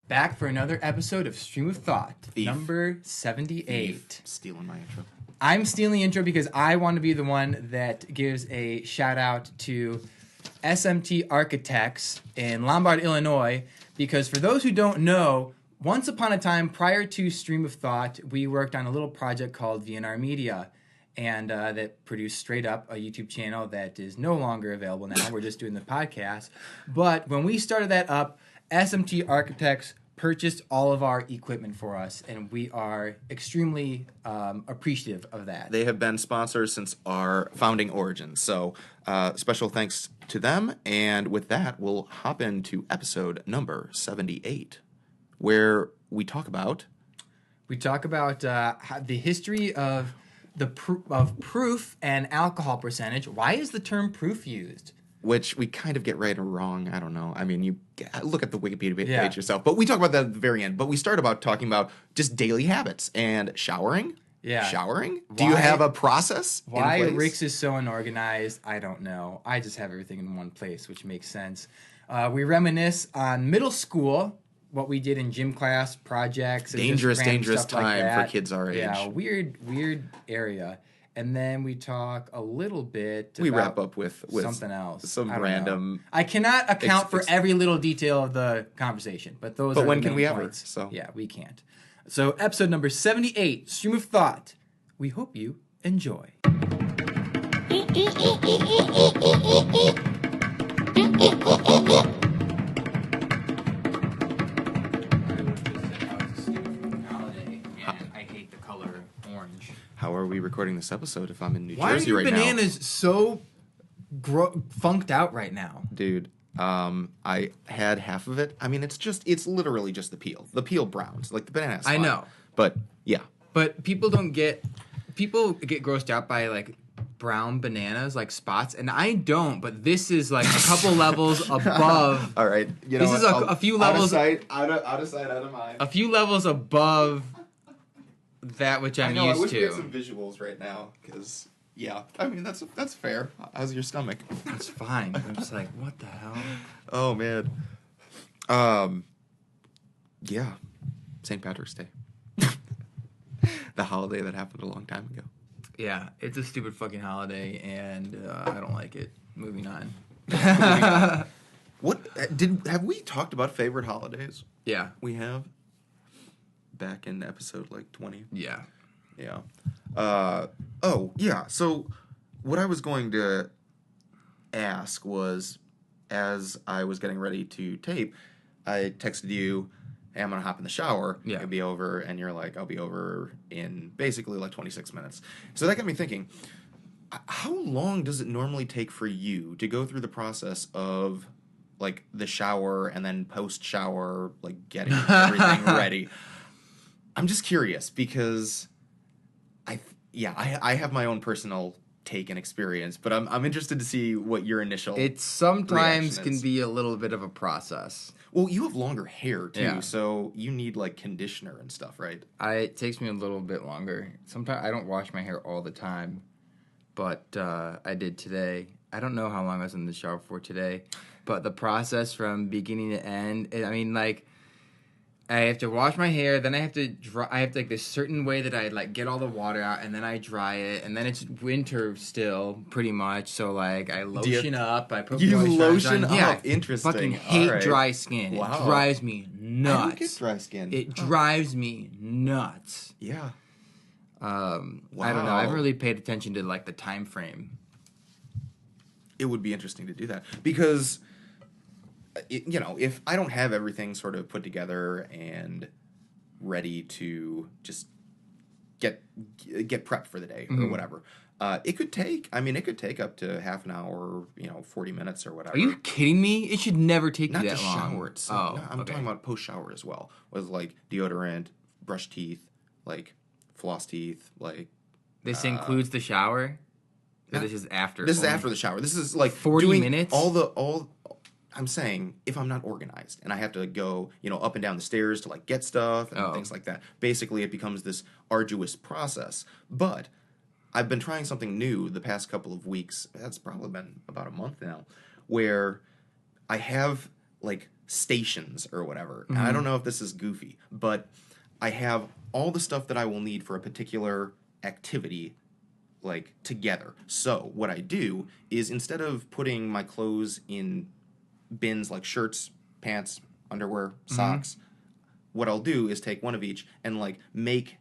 Back for another episode of Stream of Thought, number 78. Stealing my intro. I'm stealing the intro because I want to be the one that gives a shout out to SMT Architects in Lombard, Illinois, because for those who don't know, once upon a time, prior to Stream of Thought, we worked on a little project called VNR Media, and that produced straight up a YouTube channel that is no longer available now. We're just doing the podcast. But when we started that up, SMT Architects purchased all of our equipment for us, and we are extremely appreciative of that. They have been sponsors since our founding origins, so special thanks to them. And with that, we'll hop into episode number 78, where we talk about... The history of proof and alcohol percentage. Why is the term proof used? Which we kind of get right or wrong. I don't know. I mean, you look at the Wikipedia page yourself. But we talk about that at the very end. But we start about talking about just daily habits and showering. Yeah. Showering? Do you have a process in Why place? Rix is so unorganized, I don't know. I just have everything in one place, which makes sense. We reminisce on middle school, what we did in gym class, projects. Dangerous time like for kids our age. Yeah, weird area. And then we talk a little bit. We wrap up with something else. Some random. I cannot account for every little detail of the conversation, but those. But are when the can main we points. ever? So yeah, we can't. So episode number 78, Stream of Thought. We hope you enjoy. How are we recording this episode if I'm in New Jersey right now? Why are your bananas so funked out right now? Dude, I had half of it. I mean, it's literally just the peel. The peel browns, like the banana's fine. I know. But, yeah. But people get grossed out by, like, brown bananas, like spots, and I don't, but this is, like, a couple levels above. All right. You know this is a few levels. Out of sight, out of mind. A few levels above that which I'm used to. I wish we had some visuals right now, because, yeah. I mean, that's fair. How's your stomach? It's fine. I'm just like, what the hell? Oh, man. Yeah. St. Patrick's Day. The holiday that happened a long time ago. Yeah, it's a stupid fucking holiday, and I don't like it. Moving on. Have we talked about favorite holidays? Yeah. We have? Back in episode, 20? Yeah. Yeah. Yeah. So, what I was going to ask was, as I was getting ready to tape, I texted you, hey, I'm going to hop in the shower. Yeah. I'll be over. And you're like, I'll be over in basically 26 minutes. So that got me thinking, how long does it normally take for you to go through the process of, the shower and then post-shower, getting everything ready? I'm just curious because I have my own personal take and experience, but I'm interested to see what your initial It sometimes can be a little bit of a process. Well, you have longer hair, too, so you need, conditioner and stuff, right? It takes me a little bit longer. Sometimes I don't wash my hair all the time, but I did today. I don't know how long I was in the shower for today, but the process from beginning to end, I mean, I have to wash my hair, then I have to dry. I have to, this certain way that I get all the water out, and then I dry it, and then it's winter still, pretty much. So I lotion up. I put lotion on. up. Yeah, Interesting. Fucking hate dry skin. Wow. It drives me nuts. I don't get dry skin. It drives me nuts. Yeah. Wow. I don't know. I haven't really paid attention to the time frame. It would be interesting to do that because. If I don't have everything sort of put together and ready to just get prepped for the day or whatever, it could take up to half an hour, 40 minutes or whatever. Are you kidding me? It should never take you that long. Not to shower itself. No, I'm talking about post-shower as well, with deodorant, brush teeth, floss teeth, This includes the shower? Or this is after? This is after the shower. This is 40 minutes? I'm saying if I'm not organized and I have to go, up and down the stairs to get stuff and things like that, basically it becomes this arduous process. But I've been trying something new the past couple of weeks. That's probably been about a month now, where I have like stations or whatever. And I don't know if this is goofy, but I have all the stuff that I will need for a particular activity like together. So what I do is instead of putting my clothes in bins like shirts, pants, underwear, socks, what I'll do is take one of each and like make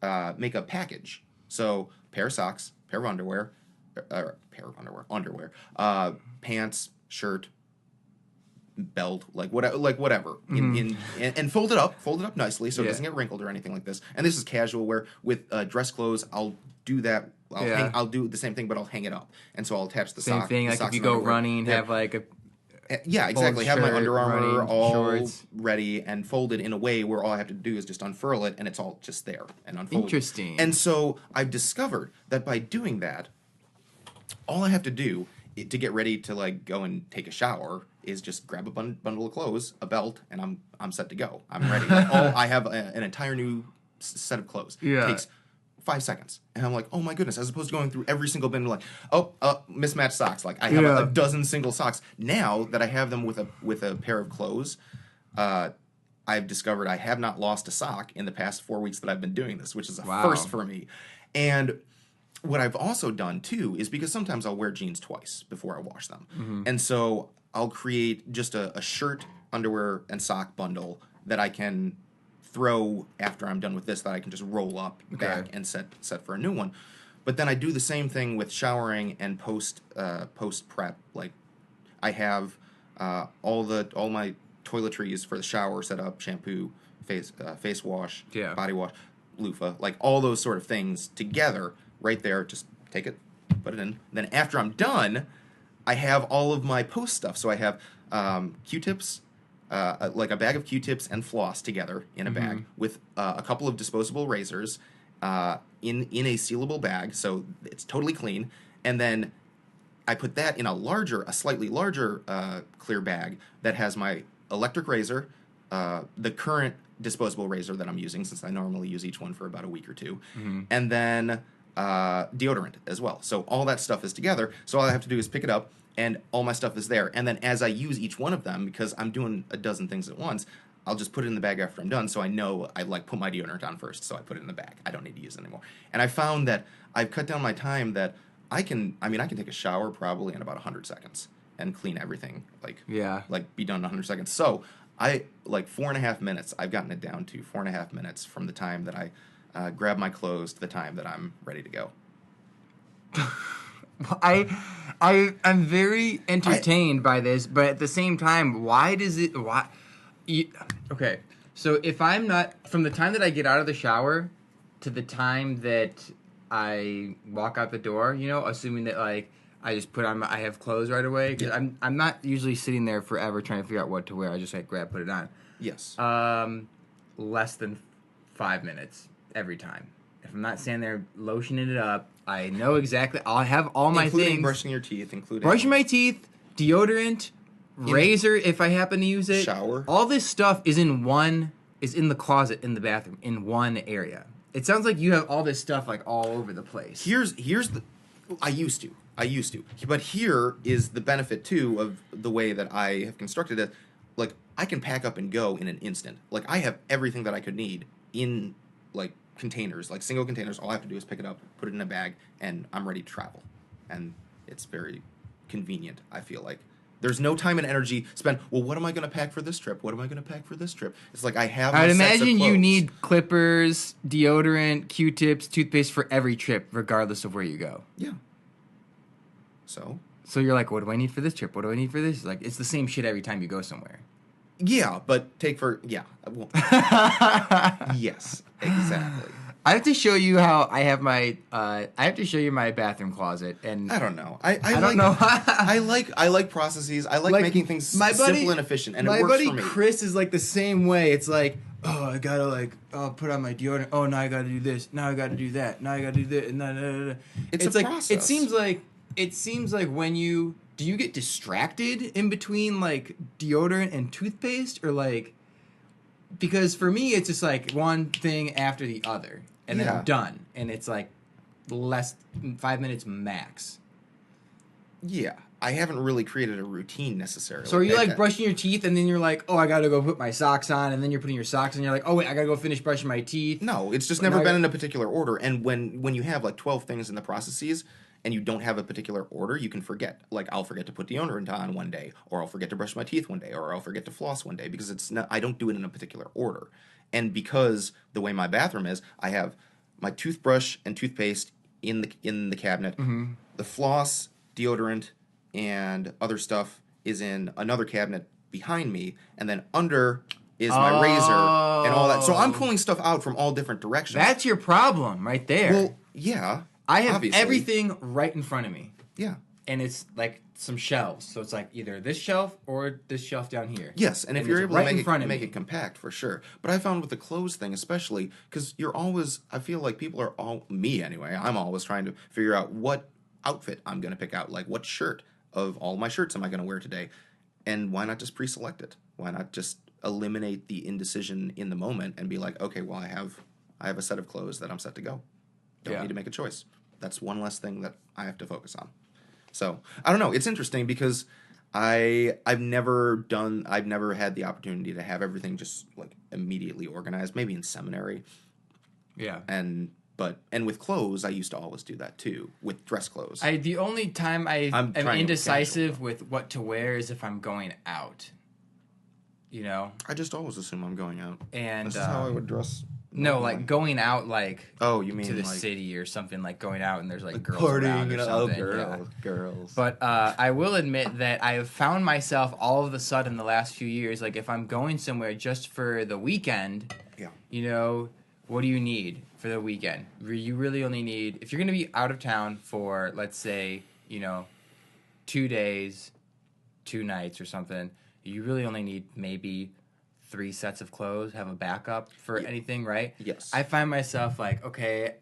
a package. So pair of socks, pair of underwear, pants, shirt, belt, like whatever, and fold it up nicely so it doesn't get wrinkled or anything like this. And this is casual wear. With dress clothes, I'll do that. I'll do the same thing, but I'll hang it up, and so I'll attach the same sock. thing. The Like socks if you and go underwear. running, have like a yeah, exactly. Have my shirt, Under Armour running, all shorts. ready and folded in a way where all I have to do is just unfurl it, and it's all just there and unfolded. Interesting. And so I've discovered that by doing that, all I have to do to get ready to like go and take a shower is just grab a bundle of clothes, a belt, and I'm set to go. I'm ready. I have an entire new set of clothes. Yeah. It takes 5 seconds, and I'm like, oh my goodness! As opposed to going through every single bin, like, mismatched socks. Like I have a dozen single socks. Now that I have them with a pair of clothes, I've discovered I have not lost a sock in the past 4 weeks that I've been doing this, which is a first for me. And what I've also done too is because sometimes I'll wear jeans twice before I wash them, and so I'll create just a shirt, underwear, and sock bundle that I can throw after I'm done with this, that I can just roll up back and set for a new one. But then I do the same thing with showering and post prep. Like I have all my toiletries for the shower set up, shampoo, face wash, body wash, loofah, like all those sort of things together right there. Just take it, put it in. Then after I'm done, I have all of my post stuff. So I have Q-tips, like a bag of Q-tips and floss together in a bag with a couple of disposable razors in a sealable bag, so it's totally clean. And then I put that in a slightly larger clear bag that has my electric razor, the current disposable razor that I'm using, since I normally use each one for about a week or two, and then deodorant as well. So all that stuff is together. So all I have to do is pick it up, and all my stuff is there. And then as I use each one of them, because I'm doing a dozen things at once, I'll just put it in the bag after I'm done, so I know I like put my deodorant on first, so I put it in the bag. I don't need to use it anymore. And I found that I've cut down my time that I can take a shower probably in about 100 seconds and clean everything, like be done in 100 seconds. So I, like 4.5 minutes, I've gotten it down to 4.5 minutes from the time that I grab my clothes to the time that I'm ready to go. I'm very entertained by this, but at the same time, okay, so if I'm not, from the time that I get out of the shower to the time that I walk out the door, assuming that like I just put on I have clothes right away, because I'm not usually sitting there forever trying to figure out what to wear. I just like put it on. Yes. Less than 5 minutes every time. If I'm not standing there lotioning it up, I know exactly. I'll have all my things. Brushing your teeth, brushing my teeth, deodorant, razor if I happen to use it. Shower. All this stuff is in the closet in the bathroom in one area. It sounds like you have all this stuff like all over the place. I used to. But here is the benefit too of the way that I have constructed it. Like I can pack up and go in an instant. Like I have everything that I could need in like containers, like single containers. All I have to do is pick it up, put it in a bag, and I'm ready to travel. And it's very convenient, I feel like. There's no time and energy spent, well, what am I going to pack for this trip? What am I going to pack for this trip? It's like I have I'd my sets of imagine you clothes. need clippers, deodorant, Q-tips, toothpaste for every trip, regardless of where you go. Yeah. So you're like, what do I need for this trip? What do I need for this? Like, it's the same shit every time you go somewhere. Yeah, but well, yes, exactly. I have to show you how I have my. I have to show you my bathroom closet, and I don't know. I don't know. I like processes. I like making things simple and efficient, and it works for me. My buddy Chris is like the same way. It's like, oh, I gotta put on my deodorant. Oh, now I gotta do this. Now I gotta do that. Now I gotta do this. No. It's a like process. It seems like when you get distracted in between like deodorant and toothpaste, or like, because for me it's just like one thing after the other. And then I'm done. And it's like less 5 minutes max. Yeah. I haven't really created a routine necessarily. So are you like brushing your teeth and then you're like, oh, I gotta go put my socks on, and then you're putting your socks on and you're like, oh wait, I gotta go finish brushing my teeth? No, it's just never been in a particular order. And when you have like 12 things in the processes and you don't have a particular order, you can forget. Like I'll forget to put deodorant on one day, or I'll forget to brush my teeth one day, or I'll forget to floss one day because it's not, I don't do it in a particular order. And because the way my bathroom is, I have my toothbrush and toothpaste in the cabinet. The floss, deodorant, and other stuff is in another cabinet behind me, and then under is my razor and all that. So I'm pulling stuff out from all different directions. That's your problem right there. Well, yeah. I have obviously. everything right in front of me. Yeah. And it's like some shelves. So it's like either this shelf or this shelf down here. Yes, and if you're able to make it compact, for sure. But I found with the clothes thing especially, because you're always, I feel like people are me anyway, I'm always trying to figure out what outfit I'm going to pick out. Like what shirt of all my shirts am I going to wear today? And why not just pre-select it? Why not just eliminate the indecision in the moment and be like, okay, well, I have a set of clothes that I'm set to go. Don't need to make a choice. That's one less thing that I have to focus on. So I don't know. It's interesting because I've never had the opportunity to have everything just like immediately organized. Maybe in seminary. Yeah. And with clothes, I used to always do that too. With dress clothes. The only time I'm indecisive with what to wear is if I'm going out. You know. I just always assume I'm going out. And this is how I would dress. No, like going out, like you mean to the like city or something, like going out and there's like girls partying around or something. Girls. But I will admit that I have found myself all of a sudden the last few years, like if I'm going somewhere just for the weekend, you know, what do you need for the weekend? You really only need, if you're going to be out of town for, let's say, you know, 2 days, 2 nights or something, you really only need maybe 3 sets of clothes, have a backup for anything, right? Yes. I find myself like, okay,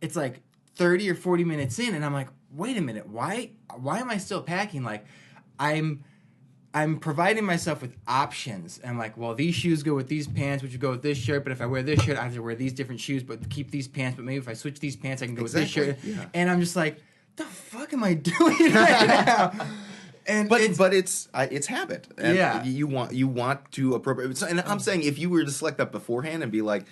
it's like 30 or 40 minutes in, and I'm like, wait a minute, why am I still packing? Like, I'm providing myself with options. And I'm like, well, these shoes go with these pants, which would go with this shirt, but if I wear this shirt, I have to wear these different shoes, but keep these pants, but maybe if I switch these pants, I can go with this shirt. Yeah. And I'm just like, the fuck am I doing right now? But it's habit. And you want to appropriate. And I'm saying if you were to select that beforehand and be like,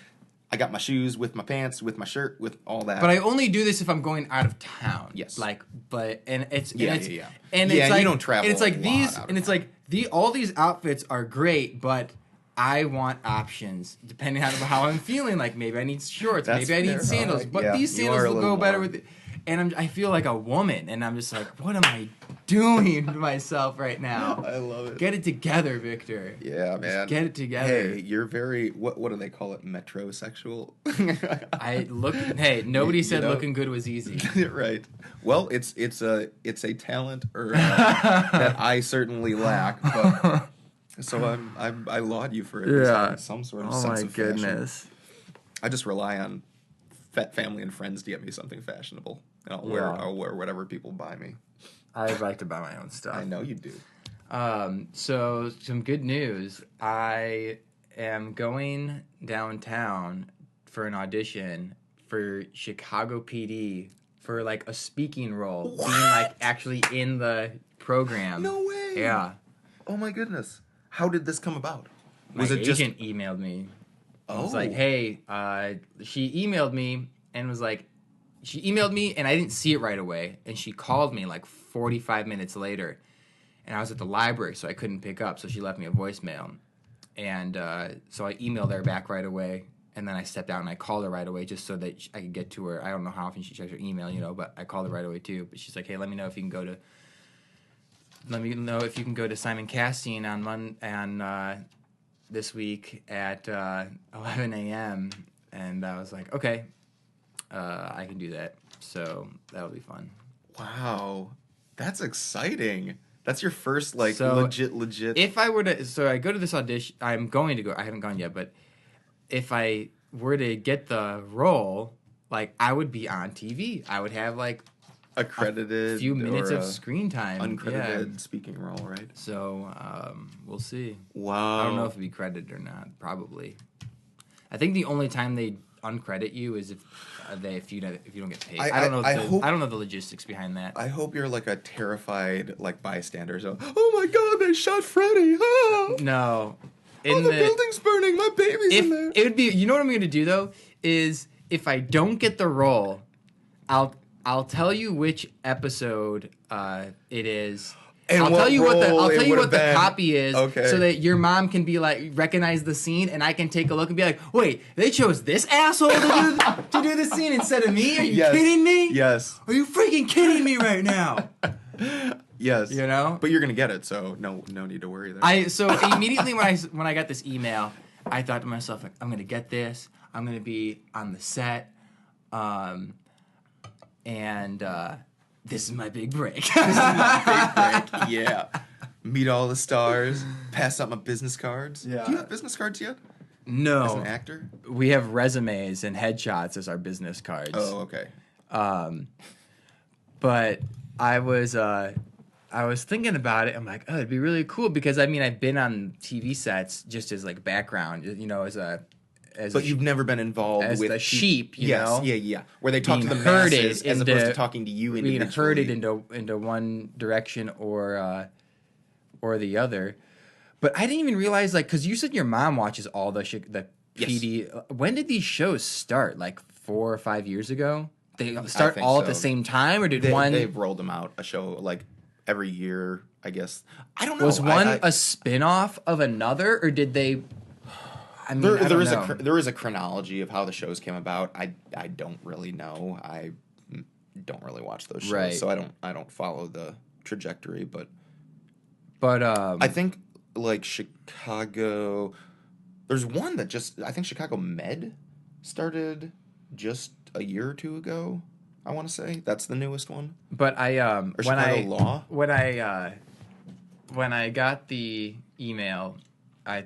I got my shoes with my pants, with my shirt, with all that. But I only do this if I'm going out of town. Yes. Like, and it's And it's like, you don't travel. And it's like it's like all these outfits are great, but I want options depending on how I'm feeling. Like maybe I need shorts, maybe I need sandals, but these sandals will go better with it. And I feel like a woman, and I'm just like, what am I doing to myself right now? I love it. Get it together, Victor. Yeah, man. Just get it together. Hey, you're very, what do they call it, metrosexual? Nobody said looking good was easy. Right. Well, it's a talent that I certainly lack, but so I laud you for it. Yeah. Some sort of sense of fashion. Oh my goodness. I just rely on family and friends to get me something fashionable. And I'll wear whatever people buy me. I like to buy my own stuff. I know you do. So some good news. I am going downtown for an audition for Chicago PD for like a speaking role. What? Being like actually in the program. No way. Yeah. Oh my goodness. How did this come about? My agent emailed me. I was like, hey, she emailed me and was like, and I didn't see it right away. And she called me like 45 minutes later. And I was at the library, so I couldn't pick up. So she left me a voicemail. And so I emailed her back right away. And then I stepped out and I called her right away just so that I could get to her. I don't know how often she checks her email, you know, but I called her right away too. But she's like, hey, let me know if you can go to Simon Casting on this week at 11 a.m. And I was like, okay, I can do that. So that'll be fun. Wow. That's exciting. That's your first, legit. If I were to... So I go to this audition. I'm going to go. I haven't gone yet, but if I were to get the role, like, I would be on TV. I would have, like... accredited... a few minutes of screen time. Uncredited speaking role, right? So, we'll see. Wow. I don't know if it'd be credited or not. Probably. I think the only time they uncredit you is if you don't get paid. I I don't know the logistics behind that. I hope you're like a terrified like bystander. So, oh my God, they shot Freddy. Ah! No. Oh, the building's burning. My baby's in there. It would be. You know what I'm going to do though is if I don't get the role, I'll tell you which episode it is. And I'll tell you what the been. copy is, Okay. so that your mom can be like recognize the scene, and I can take a look and be like, "Wait, they chose this asshole to do the scene instead of me? Are you kidding me? Yes. Are you freaking kidding me right now?" Yes. You know. But you're gonna get it, so no need to worry there. So immediately when I got this email, I thought to myself, like, I'm gonna get this. I'm gonna be on the set, and this is my big break. This is my big break. Yeah. Meet all the stars. Pass out my business cards. Yeah. Do you have business cards yet? No. As an actor? We have resumes and headshots as our business cards. Oh, okay. But I was thinking about it. I'm like, oh, it'd be really cool because I mean I've been on TV sets just as like background, you know, But you've never been involved as with the sheep, you know? Yeah. Where they talk to the herded masses as opposed to talking to you individually. Being herded into one direction or the other. But I didn't even realize, like, because you said your mom watches all the PD. When did these shows start? Like 4 or 5 years ago? They start all at the same time, or did one? They've rolled them out a show like every year, I guess. I don't know. Was one a spin-off of another, or did they? I mean, there is a chronology of how the shows came about. I don't really know. I don't really watch those shows, right. So I don't follow the trajectory. But I think like Chicago. There's one that I think Chicago Med started just a year or two ago. I want to say that's the newest one. But or Chicago Law. When I got the email, I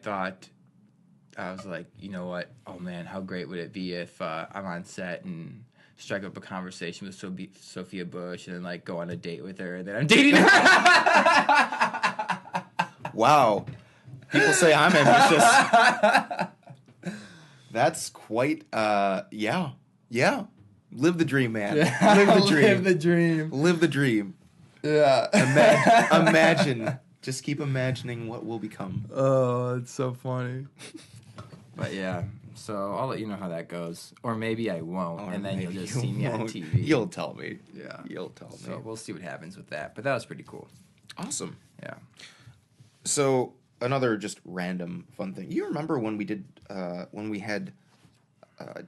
was like, you know what? Oh man, how great would it be if I'm on set and strike up a conversation with Sophia Bush and then like go on a date with her and then I'm dating her. Wow. People say I'm ambitious. That's quite yeah. Live the dream, man. Live the dream. Live the dream. Live the dream. Yeah. Imagine. Just keep imagining what will become. Oh, it's so funny. But yeah, so I'll let you know how that goes. Or maybe I won't, and then you'll just see me on TV. You'll tell me. Yeah. You'll tell me. So we'll see what happens with that. But that was pretty cool. Awesome. Yeah. So another just random fun thing. You remember when we did when we had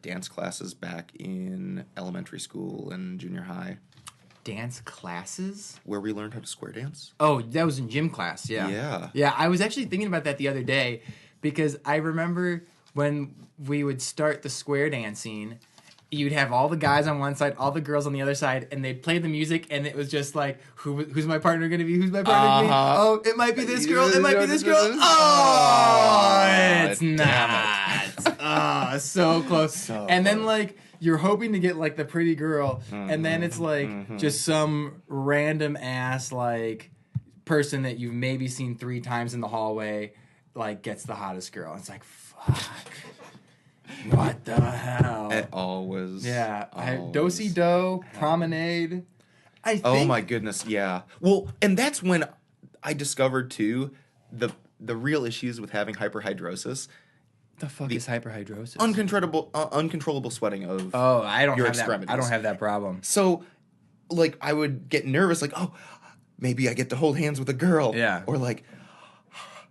dance classes back in elementary school and junior high? Dance classes? Where we learned how to square dance? Oh, that was in gym class, yeah. Yeah. Yeah, I was actually thinking about that the other day because I remember when we would start the square dancing, you'd have all the guys on one side, all the girls on the other side, and they'd play the music, and it was just like, who's my partner going to be? Who's my partner going to be? Oh, it might be this girl. It might be this girl. Oh, it's not. Oh, so close. And then, like, you're hoping to get, like, the pretty girl, and then it's, like, just some random ass, like, person that you've maybe seen 3 times in the hallway, like, gets the hottest girl. It's like, fuck. What the hell? It always. Yeah. Do-si-do, promenade. I think. Oh, my goodness, yeah. Well, and that's when I discovered, too, the real issues with having hyperhidrosis. The fuck is hyperhidrosis? Uncontrollable sweating of your extremities. I don't have that problem. So, like, I would get nervous, like, oh, maybe I get to hold hands with a girl. Yeah. Or, like,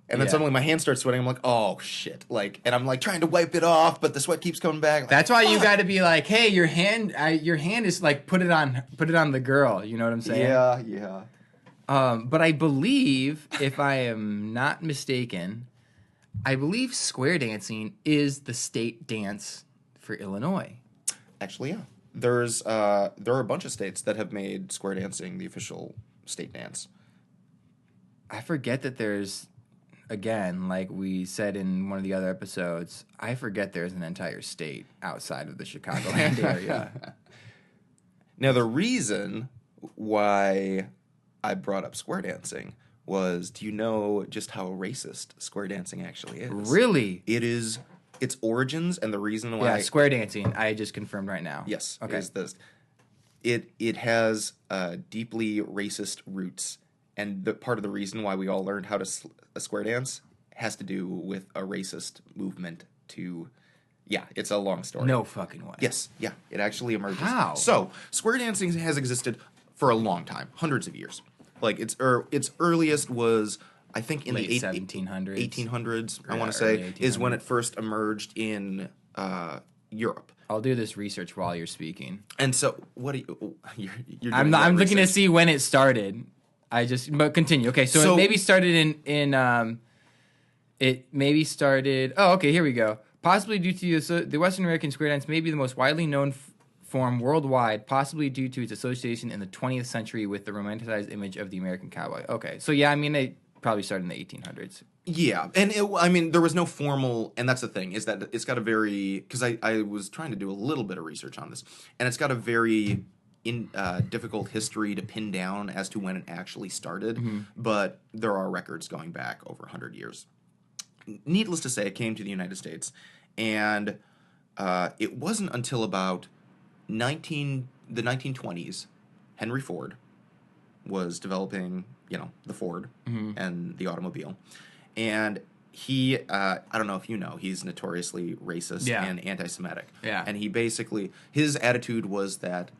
and then suddenly my hand starts sweating. I'm like, oh, shit. Like, and I'm, like, trying to wipe it off, but the sweat keeps coming back. Like, that's why you got to be like, hey, your hand is, like, put it on the girl. You know what I'm saying? Yeah. But I believe, if I am not mistaken, I believe square dancing is the state dance for Illinois. Actually, yeah. There are a bunch of states that have made square dancing the official state dance. I forget that there's, again, like we said in one of the other episodes, I forget there's an entire state outside of the Chicagoland area. Now, the reason why I brought up square dancing was, do you know just how racist square dancing actually is? Really? It is its origins and the reason why. Yeah, square dancing. I just confirmed right now. Yes. Okay. Is this? It has deeply racist roots, and part of the reason why we all learned how to square dance has to do with a racist movement to. Yeah, it's a long story. No fucking way. Yes, yeah, it actually emerges. How? So, square dancing has existed for a long time, hundreds of years. Like its earliest was, I think, in Late the 1700s. 1800s. I Yeah, want to say early is when 1800s. it first emerged in Europe. I'll do this research while you're speaking. And so, what do you? You're doing I'm that looking to research. see when it started. But continue. Okay, so it maybe started it maybe started. Oh, okay. Here we go. Possibly due to the Western American square dance may be the most widely known form worldwide, possibly due to its association in the 20th century with the romanticized image of the American cowboy. Okay, so yeah, I mean, they probably started in the 1800s. Yeah, and I mean, there was no formal, and that's the thing, is that it's got a very, because I was trying to do a little bit of research on this, and it's got a very difficult history to pin down as to when it actually started, but there are records going back over 100 years. Needless to say, it came to the United States, and it wasn't until about the 1920s, Henry Ford was developing, the Ford and the automobile. And he, I don't know if you know, he's notoriously racist and anti-Semitic. Yeah. And he basically, his attitude was that,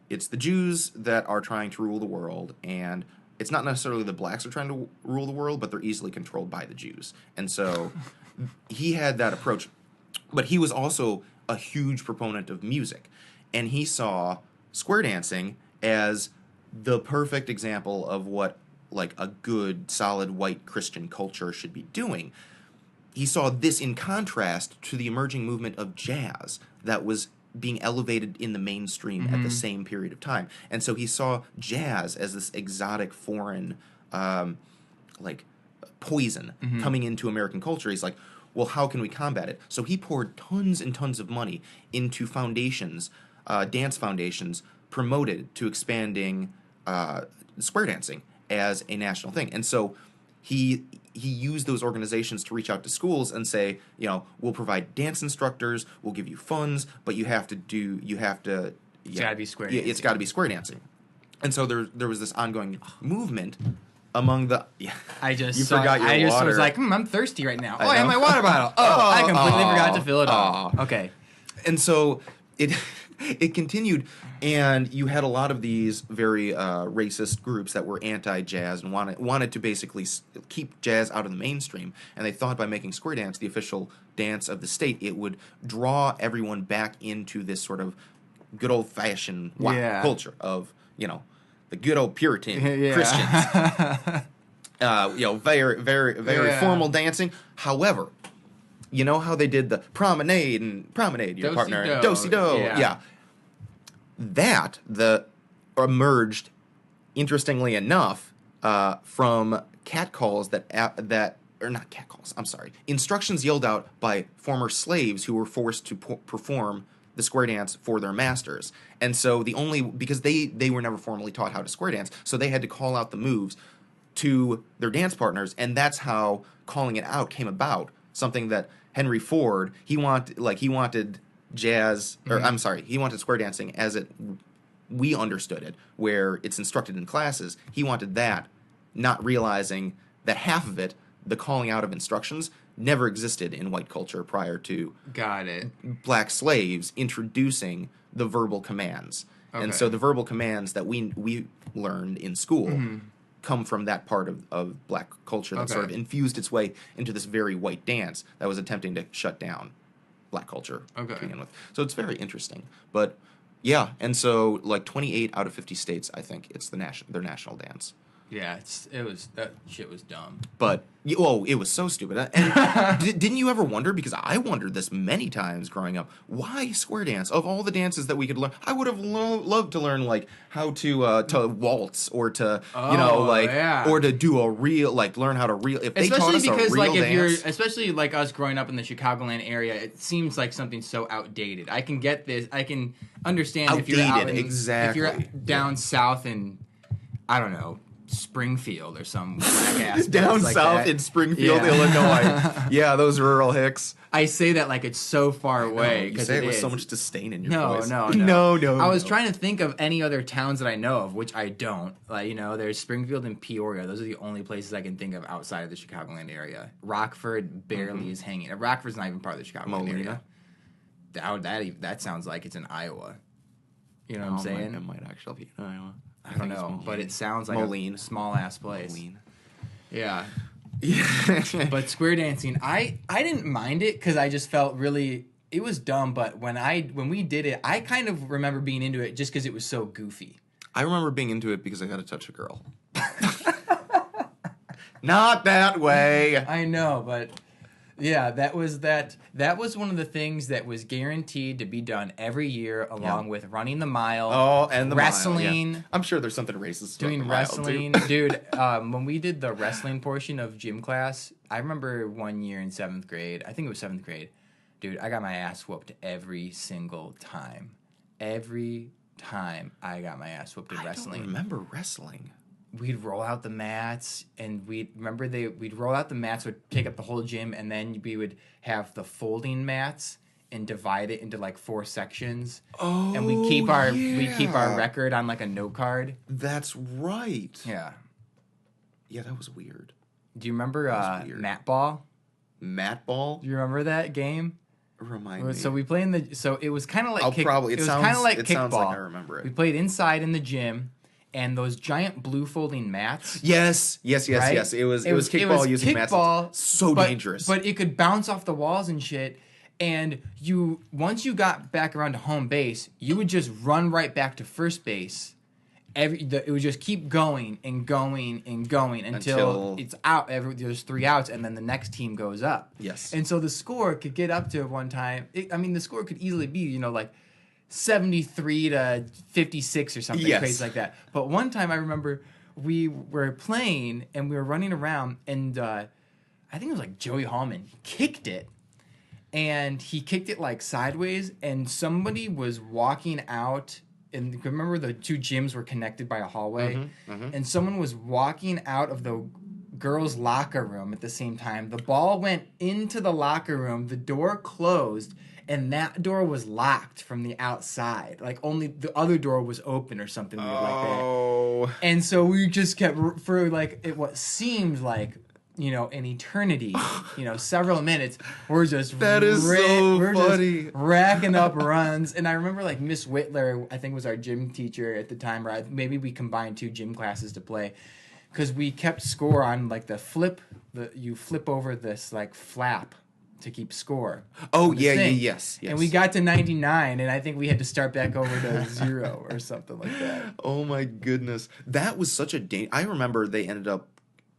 it's the Jews that are trying to rule the world, and it's not necessarily the blacks are trying to rule the world, but they're easily controlled by the Jews. And so he had that approach. But he was also a huge proponent of music. And he saw square dancing as the perfect example of what a good, solid, white Christian culture should be doing. He saw this in contrast to the emerging movement of jazz that was being elevated in the mainstream at the same period of time. And so he saw jazz as this exotic foreign, poison coming into American culture. He's like, well, how can we combat it? So he poured tons and tons of money into foundations, dance foundations, promoted to expanding square dancing as a national thing. And so he used those organizations to reach out to schools and say, we'll provide dance instructors, we'll give you funds, but it's got to be square dancing. It's got to be square dancing. And so there was this ongoing movement among the. Yeah, I just water. was like, I'm thirsty right now. I have my water bottle. I completely forgot to fill it up. Okay. And so it continued, and you had a lot of these very racist groups that were anti-jazz and wanted to basically keep jazz out of the mainstream. And they thought by making square dance the official dance of the state, it would draw everyone back into this sort of good old-fashioned culture of, the good old Puritan Christians. Very, very, very formal dancing. However, you know how they did the promenade, your partner, do-si-do. Yeah. That emerged, interestingly enough, from catcalls instructions yelled out by former slaves who were forced to perform the square dance for their masters. And so because they were never formally taught how to square dance, so they had to call out the moves to their dance partners, and that's how calling it out came about. Something that Henry Ford, he wanted jazz, he wanted square dancing as we understood it, where it's instructed in classes. He wanted that, not realizing that half of it, the calling out of instructions, never existed in white culture prior to black slaves introducing the verbal commands. Okay. And so the verbal commands that we learned in school come from that part of black culture that sort of infused its way into this very white dance that was attempting to shut down black culture to begin with. So it's very interesting. But yeah, and so 28 out of 50 states, I think it's their national dance. Yeah, that shit was dumb. But it was so stupid. And didn't you ever wonder? Because I wondered this many times growing up. Why square dance? Of all the dances that we could learn, I would have loved to learn how to waltz or to or to do a real learn how to real. If they taught us a real dance, especially like us growing up in the Chicagoland area, it seems like something so outdated. I can get this. I can understand outdated, if you're down south in, I don't know, Springfield or some whack ass Down like south that. in Springfield, Yeah. Illinois. Yeah, those rural hicks. I say that like it's so far away. You 'cause say it with is. so much disdain in your No, voice. no. No. I was trying to think of any other towns that I know of, which I don't. Like, you know, there's Springfield and Peoria. Those are the only places I can think of outside of the Chicagoland area. Rockford barely is hanging. Rockford's not even part of the Chicagoland area. That sounds like it's in Iowa. You know what I'm saying? It might actually be in Iowa. I don't know, but it sounds like Moline. a small ass place. Moline. Yeah. Yeah. But square dancing, I didn't mind it because I just felt really it was dumb. But when we did it, I kind of remember being into it just because it was so goofy. I remember being into it because I got to touch a girl. Not that way. I know, but yeah, that was one of the things that was guaranteed to be done every year, along with running the mile. Oh, and the wrestling. mile, yeah. I'm sure there's something racist about Doing the mile, wrestling, too. dude. When we did the wrestling portion of gym class, I remember one year in 7th grade. I think it was 7th grade. Dude, I got my ass whooped every single time. Every time I got my ass whooped in wrestling. I don't remember wrestling. We'd roll out the mats, and we'd roll out the mats, would take up the whole gym, and then we would have the folding mats and divide it into like 4 sections. Oh, and we keep our record on like a note card. That's right. Yeah. Yeah, that was weird. Do you remember weird. mat ball? Mat ball? Do you remember that game? Remind me. So we play in the. So it was kind of like. It sounds like I remember it. We played inside in the gym, and those giant blue folding mats. Yes. Right? It was kickball using mats. So dangerous. But it could bounce off the walls and shit. And once you got back around to home base, you would just run right back to first base. It would just keep going and going and going until it's out. There's 3 outs, and then the next team goes up. Yes. And so the score could get up to one time. The score could easily be, like 73 to 56 or something crazy like that. But one time I remember we were playing and we were running around, and I think it was like Joey Hallman kicked it. And he kicked it like sideways, and somebody was walking out. And remember, the 2 gyms were connected by a hallway, and someone was walking out of the girls' locker room at the same time. The ball went into the locker room, the door closed, and that door was locked from the outside. Like only the other door was open or something weird like that. And so we just kept for like what seemed like an eternity, several minutes. We're just funny. Just racking up runs. And I remember like Miss Whitler, I think was our gym teacher at the time, or maybe we combined 2 gym classes to play, because we kept score on like you flip over this like flap to keep score. Oh yeah, yes. And we got to 99, and I think we had to start back over to 0 or something like that. Oh my goodness, that was such a I remember they ended up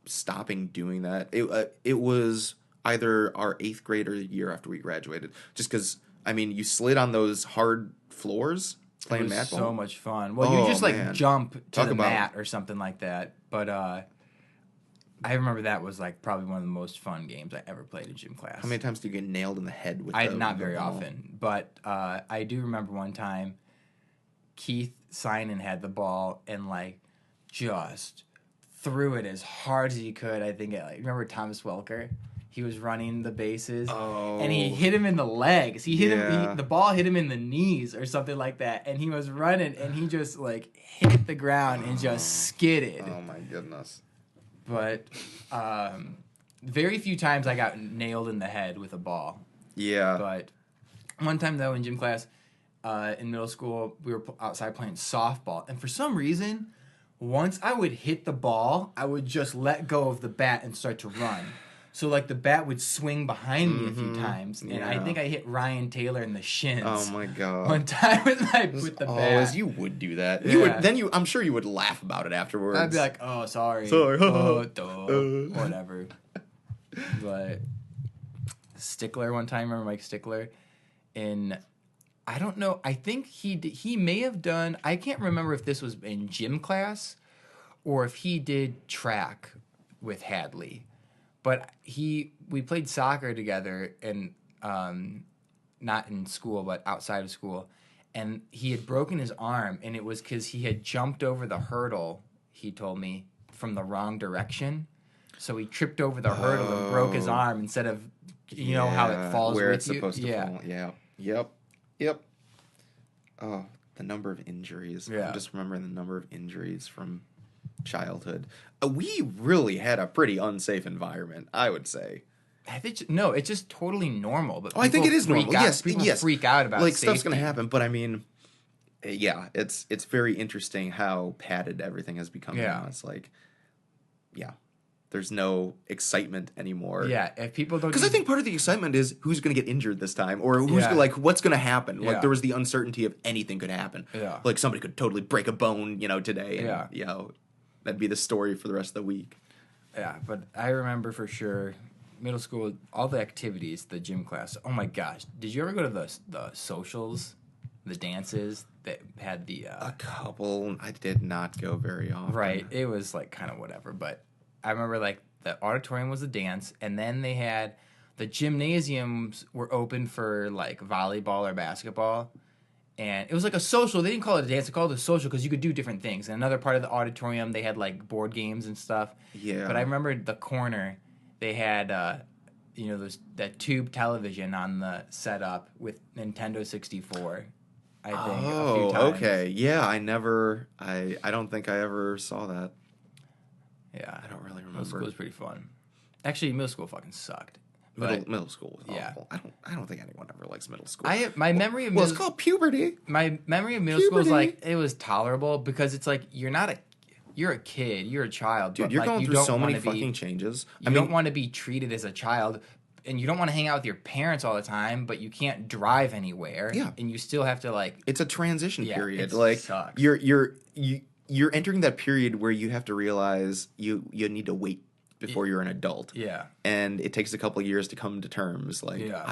stopping doing that. It was either our 8th grade or the year after we graduated. Just because you slid on those hard floors playing mat ball. So much fun. Well, you just jump to the mat or something like that. But I remember that was like probably one of the most fun games I ever played in gym class. How many times do you get nailed in the head with? Not very often, but I do remember one time Keith Synan had the ball and like just threw it as hard as he could. I think remember Thomas Welker? He was running the bases, and he hit him in the legs. He hit him. The ball hit him in the knees or something like that, and he was running, and he just like hit the ground and just skidded. Oh my goodness! But very few times I got nailed in the head with a ball. Yeah. But one time though in gym class, in middle school, we were outside playing softball, and for some reason, once I would hit the ball, I would just let go of the bat and start to run. So, like, the bat would swing behind me a few times, and I think I hit Ryan Taylor in the shins. Oh, my God. One time with the bat. As you would do that. Yeah. I'm sure you would laugh about it afterwards. I'd be like, oh, sorry. Sorry. Whatever. But Stickler one time, remember Mike Stickler? I don't know, I think he may have done, I can't remember if this was in gym class or if he did track with Hadley. But we played soccer together, and not in school, but outside of school. And he had broken his arm, and it was because he had jumped over the hurdle, he told me, from the wrong direction. So he tripped over the hurdle and broke his arm instead of, you know how it falls where with it's you? supposed to fall. Yeah. Yep. Oh, the number of injuries. Yeah. I'm just remembering the number of injuries from childhood. We really had a pretty unsafe environment, I would say. I think no, it's just totally normal. But I think it is normal. Yes, people yes. freak out about like safety. stuff's gonna happen, but I mean, yeah, it's very interesting how padded everything has become. Yeah. Now. It's like, yeah, there's no excitement anymore. Yeah, if people don't, Because I think part of the excitement is who's going to get injured this time, or who's Yeah. like what's going to happen. Yeah. Like there was the uncertainty of anything could happen. Yeah. Like somebody could totally break a bone, today. And, Yeah. That'd be the story for the rest of the week. Yeah, but I remember for sure, middle school, all the activities, the gym class. Oh my gosh, did you ever go to the socials, the dances that had the A couple. I did not go very often. right? It was like kind of whatever, but I remember like the auditorium was a dance, and then they had the gymnasiums were open for like volleyball or basketball. And it was like a social. They didn't call it a dance. They called it a social because you could do different things. And another part of the auditorium, they had like board games and stuff. Yeah. But I remember the corner, they had, that tube television on the setup with Nintendo 64. I think a few times. Okay. Yeah, I don't think I ever saw that. Yeah, I don't really remember. middle school was pretty fun. Actually, middle school fucking sucked. Middle school was Yeah. awful. I don't think anyone ever likes middle school. My memory of Well, middle it's called puberty. my memory of middle school is Puberty. like it was tolerable because it's like you're a kid, you're a child, Dude, but you're like, going you through don't so many wanna be- fucking changes. You don't want to be treated as a child, and you don't want to hang out with your parents all the time, but you can't drive anywhere. Yeah. And you still have to like. it's a transition Yeah, period. it Like sucks. you're entering that period where you have to realize you need to wait before you're an adult. Yeah. And it takes a couple of years to come to terms. Like Yeah.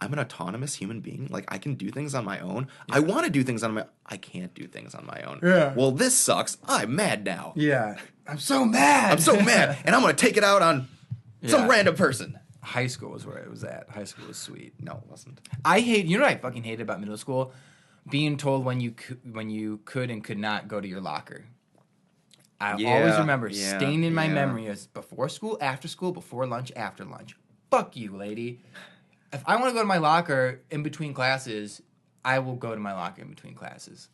I'm an autonomous human being. Like I can do things on my own. I want to do things on my. I can't do things on my own. Yeah. Well, this sucks. I'm mad now. Yeah. I'm so mad. I'm so mad, and I'm gonna take it out on some Yeah. random person. High school was where it was at. High school was sweet. No, it wasn't. You know what I fucking hated about middle school? Being told when you could and could not go to your locker. I always remember staying in my memory as before school, after school, before lunch, after lunch. Fuck you, lady. If I want to go to my locker in between classes, I will go to my locker in between classes.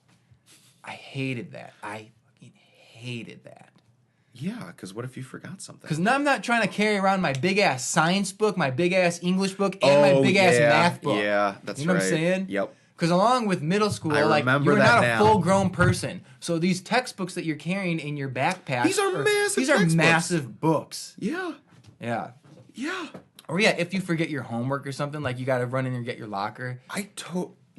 I hated that. I fucking hated that. Yeah, because what if you forgot something? Because now I'm not trying to carry around my big ass science book, my big ass English book, and my big ass math book. Yeah, that's right. You know what I'm saying? Yep. Because along with middle school, I like remember you're that not a now. full-grown person. So these textbooks that you're carrying in your backpack, These are massive These are textbooks. massive books. Yeah. Yeah. Yeah. Or yeah, if you forget your homework or something, like you got to run in and get your locker.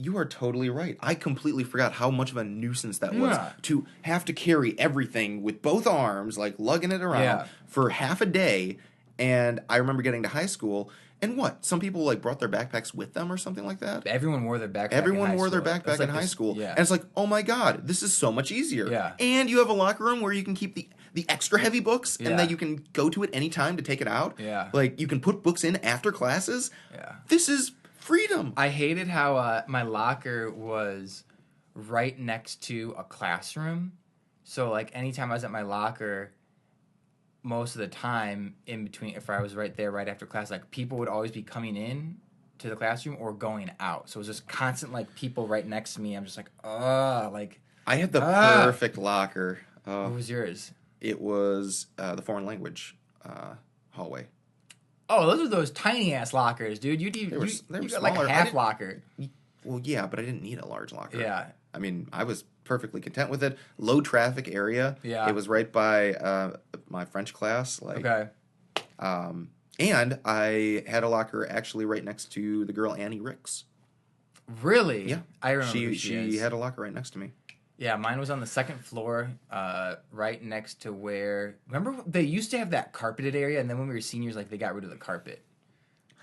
You are totally right. I completely forgot how much of a nuisance that was Yeah. to have to carry everything with both arms, like lugging it around Yeah. for half a day. And I remember getting to high school, and what? Some people like brought their backpacks with them or something like that. Everyone wore their backpack. Everyone in high wore their school. backpack It's like in high this- school. Yeah. And it's like, oh my God, this is so much easier. Yeah. And you have a locker room where you can keep the extra heavy books Yeah. and that you can go to at any time to take it out. Yeah. Like you can put books in after classes. Yeah. This is freedom. I hated how my locker was right next to a classroom. So like anytime I was at my locker, most of the time in between, if I was right there right after class, like people would always be coming in to the classroom or going out. So it was just constant like people right next to me. I'm just like, like. I had the perfect locker. What was yours? It was the foreign language hallway. Oh, those are those tiny ass lockers, dude. You were got like smaller. a I half didn't- locker. Well, yeah, but I didn't need a large locker. Yeah. I mean, I was perfectly content with it. Low traffic area. Yeah. It was right by my French class. Like, Okay. And I had a locker actually right next to the girl Annie Rix. Really? Yeah. I remember who She is. had a locker right next to me. Yeah, mine was on the second floor, right next to where. Remember, they used to have that carpeted area, and then when we were seniors, like they got rid of the carpet.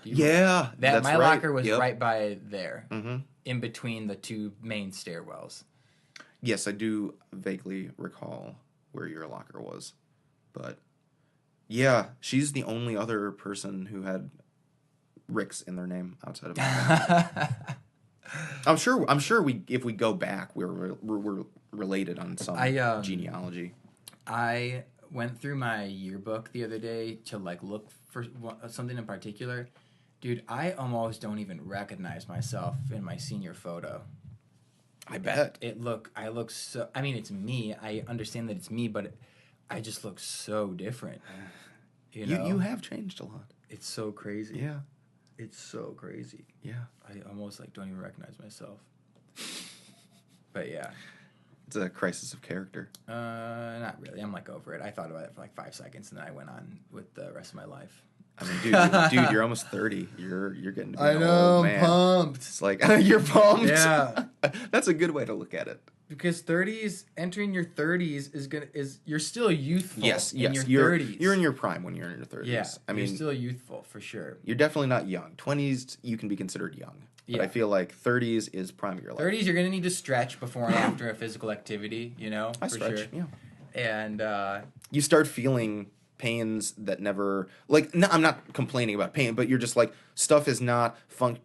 Yeah, That that's my right. locker was Yep. right by there, Mm-hmm. in between the two main stairwells. Yes, I do vaguely recall where your locker was, but yeah, she's the only other person who had Rix in their name outside of my family. I'm sure if we go back, we're related on some I, genealogy. I went through my yearbook the other day to like look for something in particular, dude, I almost don't even recognize myself in my senior photo. I bet. I look so. I mean, it's me. I understand that it's me, but I just look so different. You know, You have changed a lot. it's so crazy. Yeah. It's so crazy. Yeah. I almost like don't even recognize myself. But yeah. It's a crisis of character. Not really. I'm like over it. I thought about it for like 5 seconds, and then I went on with the rest of my life. I mean, dude, you're almost 30. You're getting to be an old man. pumped. It's like you're pumped. Yeah. That's a good way to look at it. Because entering your 30s is you're still youthful. Yes, in your you're 30s. You're in your prime when you're in your 30s. Yeah, I mean, you're still youthful for sure. you're definitely not young. 20s, you can be considered young. But Yeah. I feel like 30s is prime of your life. 30s, you're gonna need to stretch before and after a physical activity. You know, I for stretch. sure. Yeah. And You start feeling pains that never like. No, I'm not complaining about pain, but you're just like stuff is not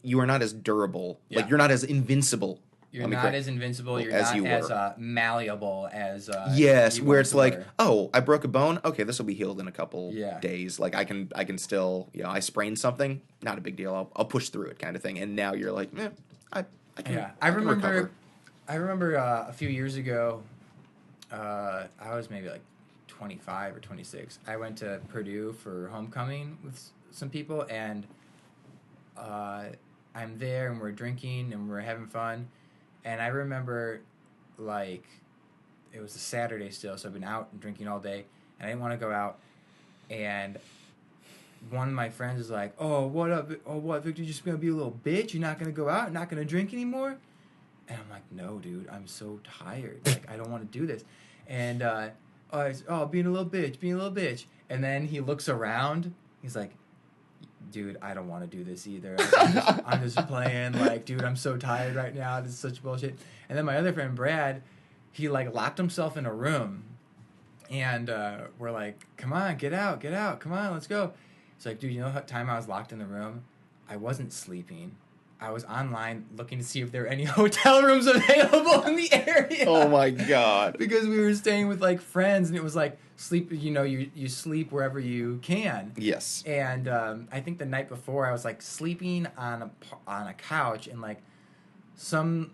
You are not as durable. Yeah. Like you're not as invincible. you're not as invincible. You're as not you as were. Malleable as. Yes, you where once it's like, were. oh, I broke a bone. Okay, this will be healed in a couple Yeah. days. Like I can still, I sprained something. Not a big deal. I'll push through it, kind of thing. And now you're like, I can. Yeah, I can recover. I remember a few years ago. I was maybe like 25 or 26. I went to Purdue for homecoming with some people, and I'm there, and we're drinking, and we're having fun. And I remember, like, it was a Saturday still, so I've been out and drinking all day, and I didn't want to go out. And one of my friends is like, "Oh, what up? Oh, what, Victor? You're just gonna be a little bitch? You're not gonna go out? Not gonna drink anymore?" And I'm like, "No, dude, I'm so tired. Like, I don't want to do this." And being a little bitch. And then he looks around. He's like, "Dude, I don't want to do this either. I'm just playing. Like, dude, I'm so tired right now. This is such bullshit." And then my other friend Brad, he like locked himself in a room, and we're like, "Come on, get out, come on, let's go." He's like, "Dude, you know how time I was locked in the room? I wasn't sleeping. I was online looking to see if there were any hotel rooms available in the area." Oh my god! Because we were staying with like friends, and it was like sleep. You sleep wherever you can. Yes. And I think the night before I was like sleeping on a couch, and like some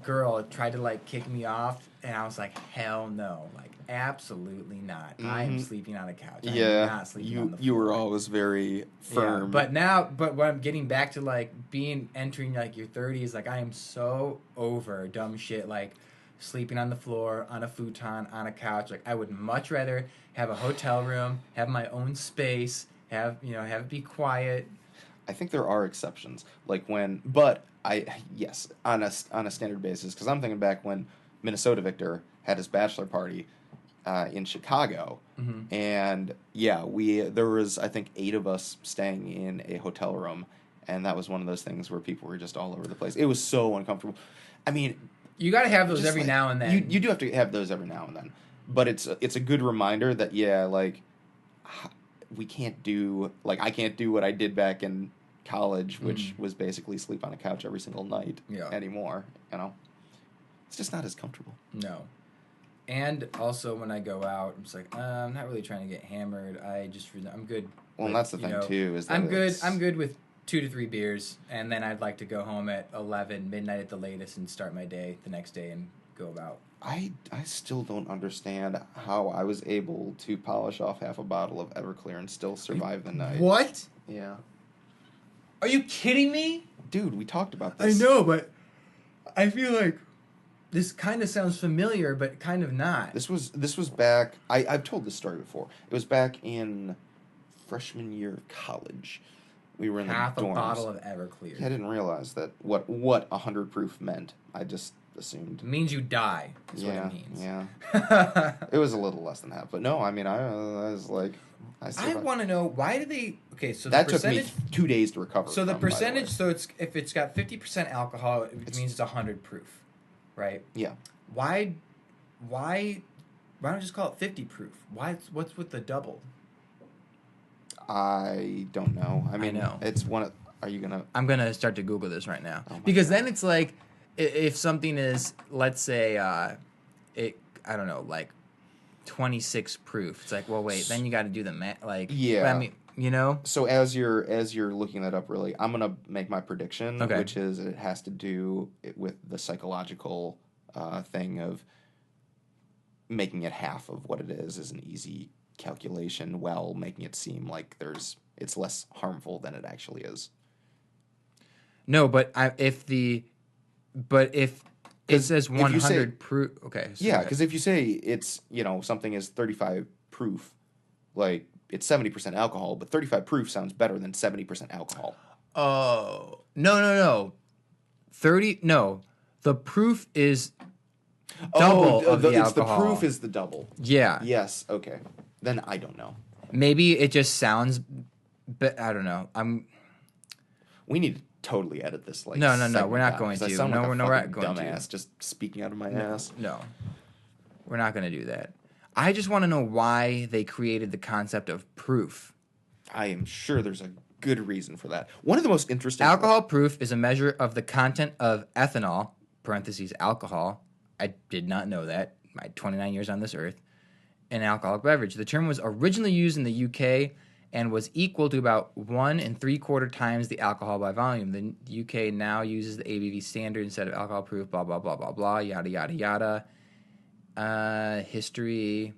girl tried to like kick me off, and I was like, hell no, like absolutely not. I am sleeping on a couch. I am not sleeping on the floor. You were always very firm. Yeah, but when I'm getting back to like entering like your 30s, like I am so over dumb shit like sleeping on the floor, on a futon, on a couch. Like I would much rather have a hotel room, have my own space, have it be quiet. I think there are exceptions, like on a standard basis, because I'm thinking back when Minnesota Victor had his bachelor party in Chicago, and there was I think 8 of us staying in a hotel room, and that was one of those things where people were just all over the place. It was so uncomfortable. I mean, you got to have those just every like, now and then. You do have to have those every now and then, but it's a good reminder that we can't do I can't do what I did back in college, which was basically sleep on a couch every single night anymore. It's just not as comfortable. No. And also when I go out, I'm just like, I'm not really trying to get hammered. I'm good. Well, and that's the thing too. Is that I'm good with 2 to 3 beers, and then I'd like to go home at 11, midnight at the latest, and start my day the next day and go about. I still don't understand how I was able to polish off half a bottle of Everclear and still survive the night. What? Yeah. Are you kidding me? Dude, we talked about this. I know, but I feel like this kind of sounds familiar, but kind of not. This was back. I've told this story before. It was back in freshman year of college. We were in half the dorms. A bottle of Everclear. I didn't realize that what 100 proof meant. I just assumed. It means you die. Is what it means. Yeah. It was a little less than half, but no. I mean, I was like, I want to know why do they? Okay, so that took me 2 days to recover. So the percentage. So if it's got 50% alcohol, it means it's 100 proof, right? Yeah. Why don't you just call it 50 proof? What's with the double? I don't know. I mean, I know. It's one of. Are you gonna? I'm gonna start to Google this right now because then it's like if something is, let's say, I don't know, like 26 proof. It's like, well, wait, then you got to do the math. Like, Yeah. I mean, you know? So as you're looking that up, really, I'm gonna make my prediction, Okay. which is it has to do with the psychological thing of making it half of what it is an easy calculation, while making it seem like it's less harmful than it actually is. No, but if it says 100 proof, okay. So Yeah, because if you say it's, something is 35 proof, like it's 70% alcohol, but 35 proof sounds better than 70% alcohol. Oh, no. 30, no. The proof is double of the it's alcohol. the proof is the double. Yeah. Yes, okay. Then I don't know. Maybe it just sounds, but I don't know. We need to totally edit this. Like, No, we're not down, going 'cause I to. sound No, like a we're not fucking going to. dumbass just speaking out of my ass. No, we're not going to do that. I just want to know why they created the concept of proof. I am sure there's a good reason for that. One of the most interesting... Alcohol proof is a measure of the content of ethanol, parentheses, alcohol. I did not know that. My 29 years on this earth. An alcoholic beverage. The term was originally used in the UK and was equal to about 1 3/4 times the alcohol by volume. The UK now uses the ABV standard instead of alcohol proof, blah, blah, blah, blah, blah, yada, yada, yada. History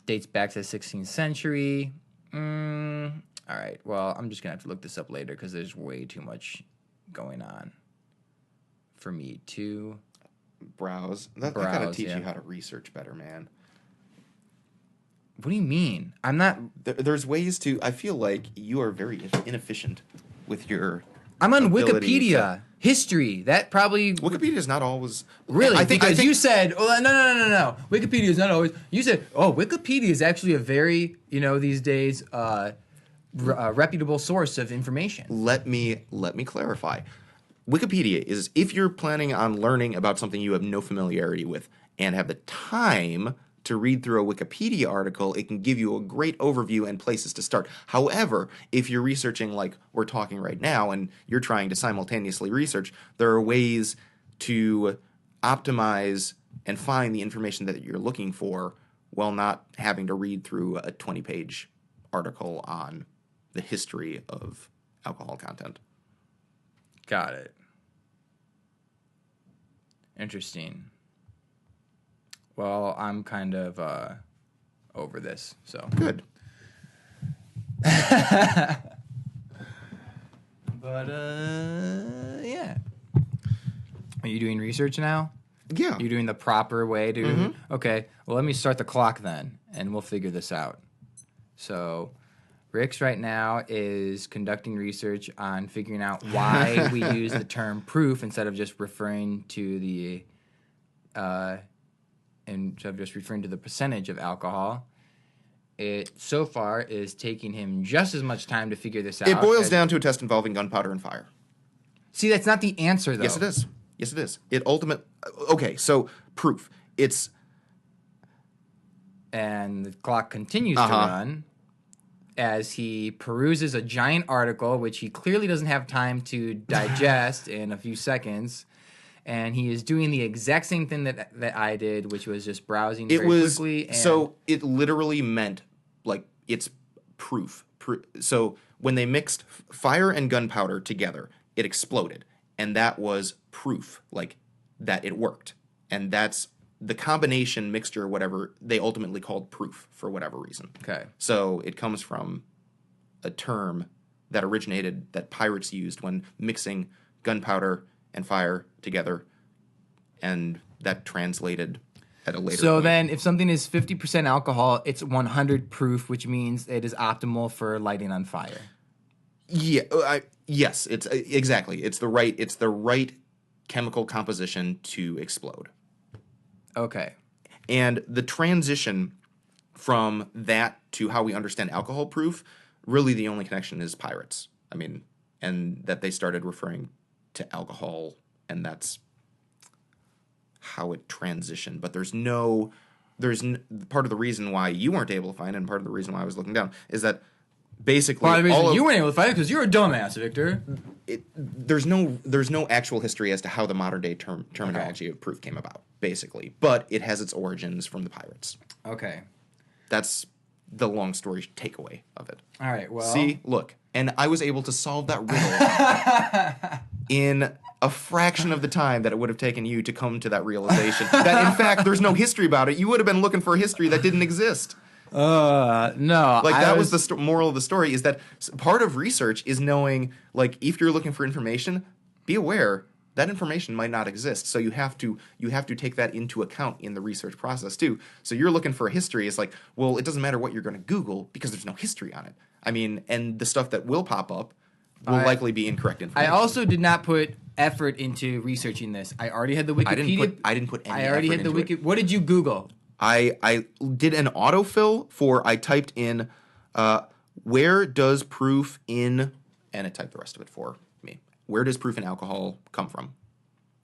dates back to the 16th century. All right, well, I'm just going to have to look this up later because there's way too much going on for me to browse. That gotta teach you how to research better, man. What do you mean? I'm not... There's ways to... I feel like you are very inefficient with your... I'm on Wikipedia. History. That probably... Wikipedia is not always... Really? Because you said... Oh, no. Wikipedia is not always... You said, Wikipedia is actually a very, these days, reputable source of information. Let me clarify. Wikipedia is, if you're planning on learning about something you have no familiarity with and have the time to read through a Wikipedia article, it can give you a great overview and places to start. However, if you're researching like we're talking right now and you're trying to simultaneously research, there are ways to optimize and find the information that you're looking for while not having to read through a 20-page article on the history of alcohol content. Got it. Interesting. Well, I'm kind of over this, so. Good. But, yeah. Are you doing research now? Yeah. You're doing the proper way to... Mm-hmm. Okay, well, let me start the clock then, and we'll figure this out. So, Rix right now is conducting research on figuring out why we use the term proof instead of just referring to the... instead of just referring to the percentage of alcohol. It so far is taking him just as much time to figure this out. It boils down to a test involving gunpowder and fire. See, that's not the answer, though. Yes, it is. Yes, it is. Okay, so proof. It's... And the clock continues to run as he peruses a giant article, which he clearly doesn't have time to digest in a few seconds. And he is doing the exact same thing that I did, which was just browsing very quickly. And so it literally meant, like, it's proof. So when they mixed fire and gunpowder together, it exploded. And that was proof, like, that it worked. And that's the combination, mixture, whatever, they ultimately called proof for whatever reason. Okay. So it comes from a term that originated, that pirates used when mixing gunpowder and fire together, and that translated at a later point. Then if something is 50% alcohol, it's 100 proof, which means it is optimal for lighting on fire. Yeah, yes, it's exactly. It's the right chemical composition to explode. Okay. And the transition from that to how we understand alcohol proof, really the only connection is pirates. I mean, and that they started referring to alcohol, and that's how it transitioned. But there's part of the reason why you weren't able to find it, and part of the reason why I was looking down, is that basically part of the reason you weren't able to find it because you're a dumbass, Victor. There's no actual history as to how the modern day terminology of proof came about. basically. But it has its origins from the pirates. Okay. That's the long story takeaway of it. All right, well. See, look. And I was able to solve that riddle in a fraction of the time that it would have taken you to come to that realization. That, in fact, there's no history about it. You would have been looking for a history that didn't exist. No. Like, that was the moral of the story, is that part of research is knowing, like, if you're looking for information, be aware that information might not exist. So you have to take that into account in the research process, too. So you're looking for a history. It's like, well, it doesn't matter what you're going to Google because there's no history on it. I mean, and the stuff that will pop up will likely be incorrect information. I also did not put effort into researching this. I already had the Wikipedia. I didn't put any I already effort had the into it. What did you Google? I did an autofill I typed in, where does proof in, and it typed the rest of it for me. Where does proof in alcohol come from?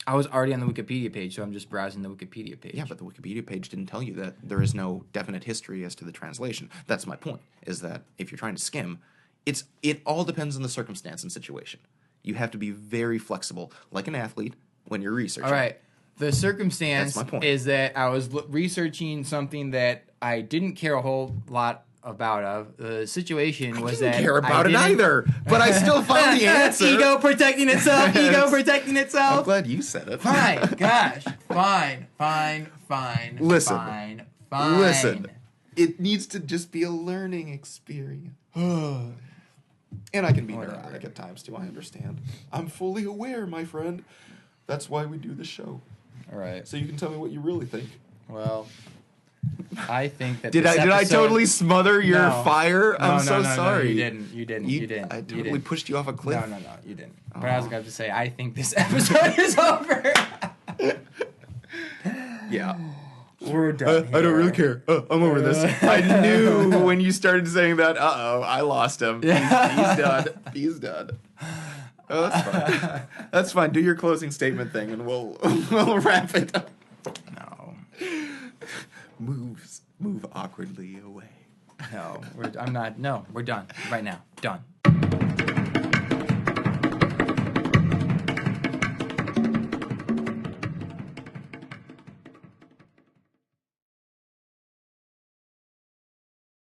I was already on the Wikipedia page, so I'm just browsing the Wikipedia page. Yeah, but the Wikipedia page didn't tell you that there is no definite history as to the translation. That's my point, is that if you're trying to skim, it all depends on the circumstance and situation. You have to be very flexible, like an athlete, when you're researching. All right. The circumstance That's my point. is that I was researching something that I didn't care a whole lot about. The situation was that I didn't care about it either, but I still found the answer. Ego protecting itself. Ego protecting I'm itself. glad you said it. Fine. Gosh. Fine. Listen. Fine. Listen. It needs to just be a learning experience. And I can be neurotic at times, too. I understand. I'm fully aware, my friend. That's why we do the show. All right. So you can tell me what you really think. Well, I think that Did I totally smother your fire? I'm so sorry. No, you didn't. I totally pushed you off a cliff. No, you didn't. But I was going to say, I think this episode is over. Yeah. We're done. I don't really care. I'm over this. I knew when you started saying that, I lost him. He's done. Oh, that's fine. That's fine. Do your closing statement thing, and we'll wrap it up. No. Move awkwardly away. No, I'm not. No, we're done right now. Done.